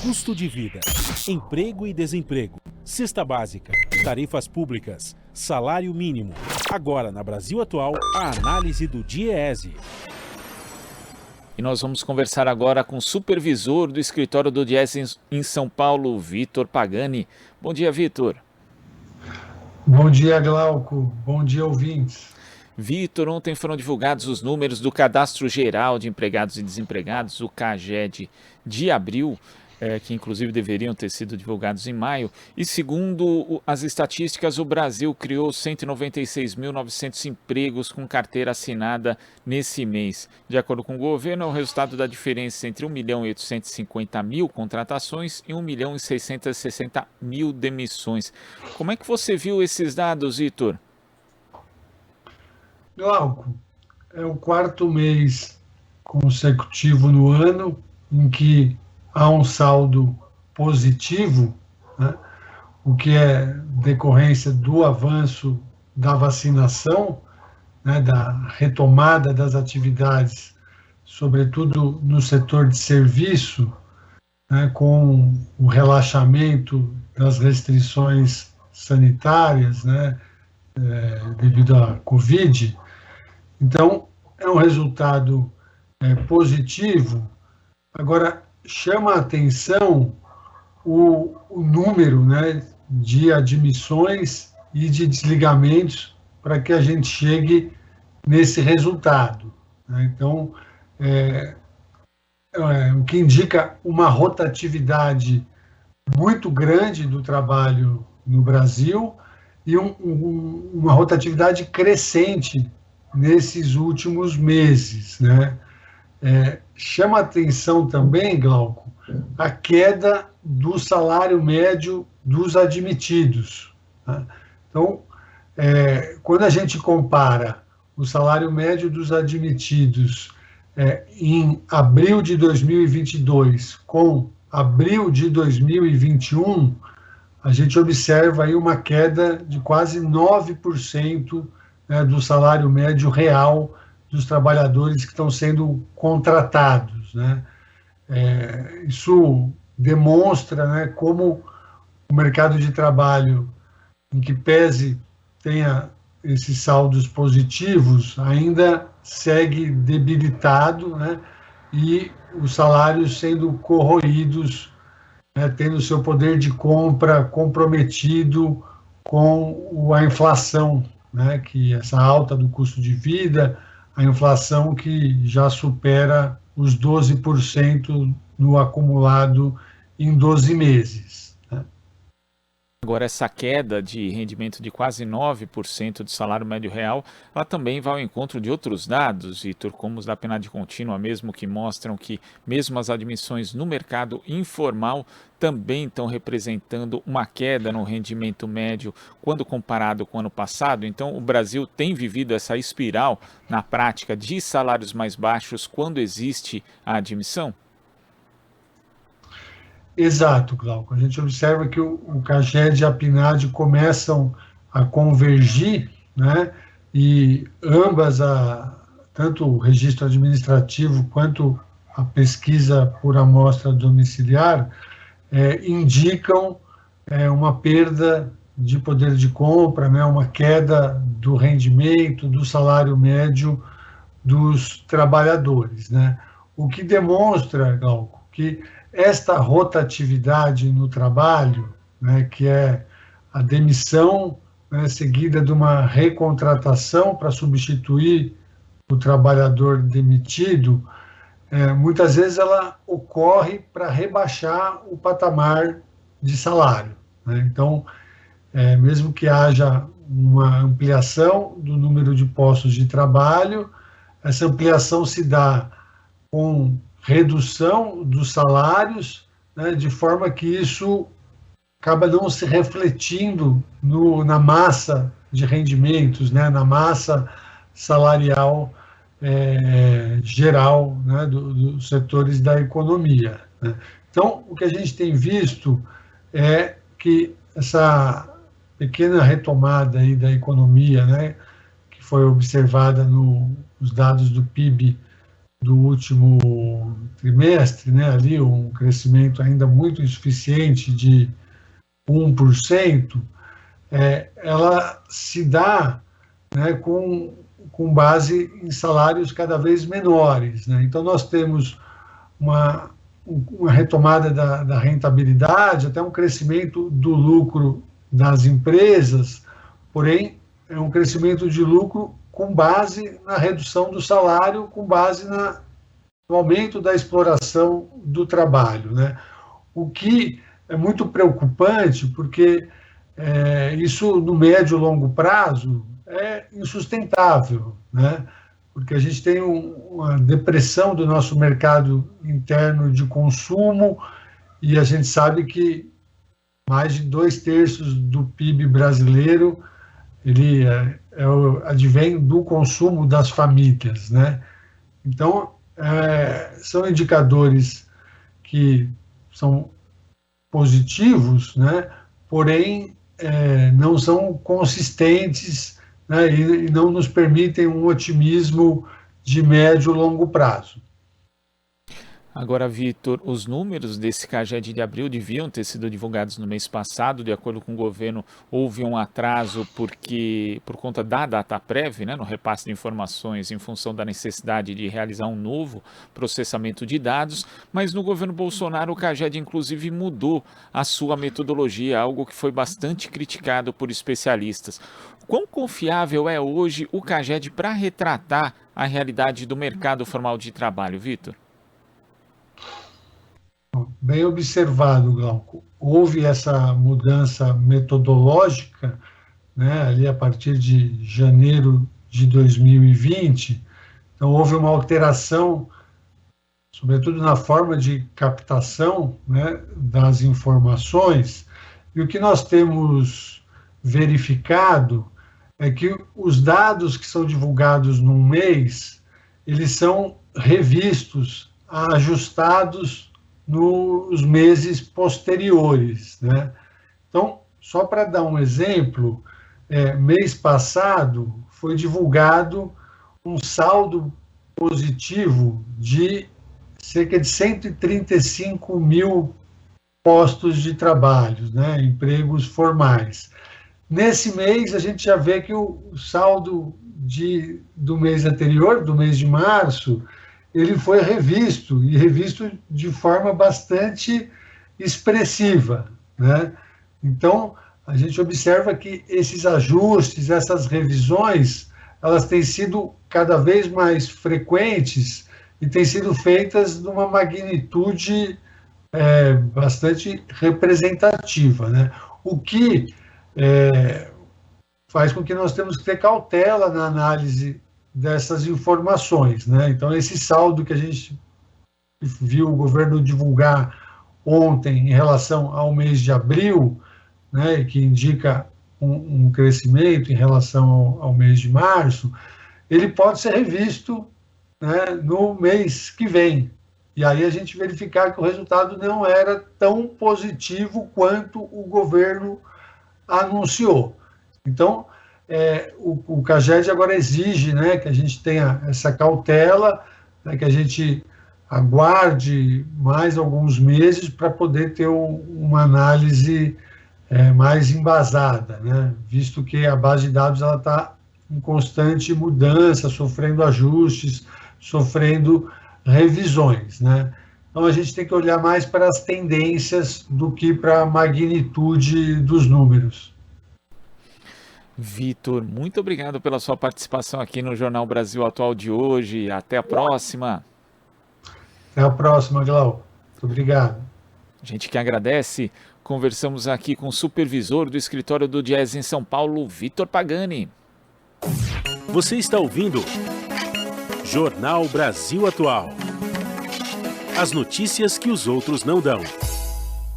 Custo de vida, emprego e desemprego, cesta básica, tarifas públicas, salário mínimo. Agora, na Brasil Atual, a análise do DIEESE. E nós vamos conversar agora com o supervisor do escritório do DIEESE em São Paulo, Vitor Pagani. Bom dia, Vitor. Bom dia, Glauco. Bom dia, ouvintes. Vitor, ontem foram divulgados os números do Cadastro Geral de Empregados e Desempregados, o CAGED, de abril, que inclusive deveriam ter sido divulgados em maio. E segundo as estatísticas, o Brasil criou 196.900 empregos com carteira assinada nesse mês. De acordo com o governo, é o resultado da diferença entre 1.850.000 contratações e 1.660.000 demissões. Como é que você viu esses dados, Vitor? Glauco, é o quarto mês consecutivo no ano em que há um saldo positivo, né, o que é decorrência do avanço da vacinação, né, da retomada das atividades, sobretudo no setor de serviço, né, com o relaxamento das restrições sanitárias, né, devido à Covid. Então, é um resultado positivo. Agora, chama a atenção o número, né, de admissões e de desligamentos para que a gente chegue nesse resultado, né? Então, o que indica uma rotatividade muito grande do trabalho no Brasil e uma rotatividade crescente nesses últimos meses, né? Chama atenção também, Glauco, a queda do salário médio dos admitidos, né? Então, quando a gente compara o salário médio dos admitidos em abril de 2022 com abril de 2021, a gente observa aí uma queda de quase 9%, né, do salário médio real dos trabalhadores que estão sendo contratados, né? Isso demonstra, né, como o mercado de trabalho, em que pese tenha esses saldos positivos, ainda segue debilitado, né, e os salários sendo corroídos, né, tendo seu poder de compra comprometido com a inflação, né, que essa alta do custo de vida, a inflação que já supera os 12% no acumulado em 12 meses. Né? Agora, essa queda de rendimento de quase 9% do salário médio real, ela também vai ao encontro de outros dados, Vitor, como os da PNAD contínua mesmo, que mostram que mesmo as admissões no mercado informal também estão representando uma queda no rendimento médio quando comparado com o ano passado. Então, o Brasil tem vivido essa espiral na prática de salários mais baixos quando existe a admissão? Exato, Glauco. A gente observa que o CAGED e a PNAD começam a convergir, né? E ambas, tanto o registro administrativo quanto a pesquisa por amostra domiciliar, indicam uma perda de poder de compra, né? Uma queda do rendimento, do salário médio dos trabalhadores, né? O que demonstra, Glauco, que esta rotatividade no trabalho, né, que é a demissão, né, seguida de uma recontratação para substituir o trabalhador demitido, muitas vezes ela ocorre para rebaixar o patamar de salário, né? Então, mesmo que haja uma ampliação do número de postos de trabalho, essa ampliação se dá com redução dos salários, né, de forma que isso acaba não se refletindo na massa de rendimentos, né, na massa salarial geral, né, dos setores da economia, né. Então, o que a gente tem visto é que essa pequena retomada aí da economia, né, que foi observada nos dados do PIB do último trimestre, né, ali um crescimento ainda muito insuficiente de 1%, ela se dá, né, com base em salários cada vez menores, né? Então, nós temos uma retomada da rentabilidade, até um crescimento do lucro das empresas, porém, é um crescimento de lucro com base na redução do salário, com base no aumento da exploração do trabalho, né? O que é muito preocupante, porque isso, no médio e longo prazo, é insustentável, né? Porque a gente tem uma depressão do nosso mercado interno de consumo, e a gente sabe que mais de 2/3 do PIB brasileiro ele advém do consumo das famílias, né? Então, são indicadores que são positivos, né? Porém, não são consistentes, né? E não nos permitem um otimismo de médio e longo prazo. Agora, Vitor, os números desse CAGED de abril deviam ter sido divulgados no mês passado. De acordo com o governo, houve um atraso por conta da Dataprev, né, no repasse de informações em função da necessidade de realizar um novo processamento de dados, mas no governo Bolsonaro o CAGED inclusive mudou a sua metodologia, algo que foi bastante criticado por especialistas. Quão confiável é hoje o CAGED para retratar a realidade do mercado formal de trabalho, Vitor? Bem observado, Glauco. Houve essa mudança metodológica, né, ali a partir de janeiro de 2020. Então, houve uma alteração, sobretudo na forma de captação, né, das informações. E o que nós temos verificado é que os dados que são divulgados num mês, eles são revistos, ajustados nos meses posteriores, né? Então, só para dar um exemplo, mês passado foi divulgado um saldo positivo de cerca de 135 mil postos de trabalho, né, empregos formais. Nesse mês, a gente já vê que o saldo do mês anterior, do mês de março, ele foi revisto de forma bastante expressiva, né? Então, a gente observa que esses ajustes, essas revisões, elas têm sido cada vez mais frequentes e têm sido feitas numa magnitude bastante representativa, né? O que faz com que nós temos que ter cautela na análise dessas informações, né? Então, esse saldo que a gente viu o governo divulgar ontem em relação ao mês de abril, né, que indica um crescimento em relação ao mês de março, ele pode ser revisto, né, no mês que vem. E aí a gente verificar que o resultado não era tão positivo quanto o governo anunciou. Então, o CAGED agora exige, né, que a gente tenha essa cautela, né, que a gente aguarde mais alguns meses para poder ter uma análise mais embasada, né, visto que a base de dados está em constante mudança, sofrendo ajustes, sofrendo revisões, né? Então, a gente tem que olhar mais para as tendências do que para a magnitude dos números. Vitor, muito obrigado pela sua participação aqui no Jornal Brasil Atual de hoje. Até a próxima. Até a próxima, Glauco. Muito obrigado. A gente que agradece. Conversamos aqui com o supervisor do escritório do Diese em São Paulo, Vitor Pagani. Você está ouvindo Jornal Brasil Atual. As notícias que os outros não dão.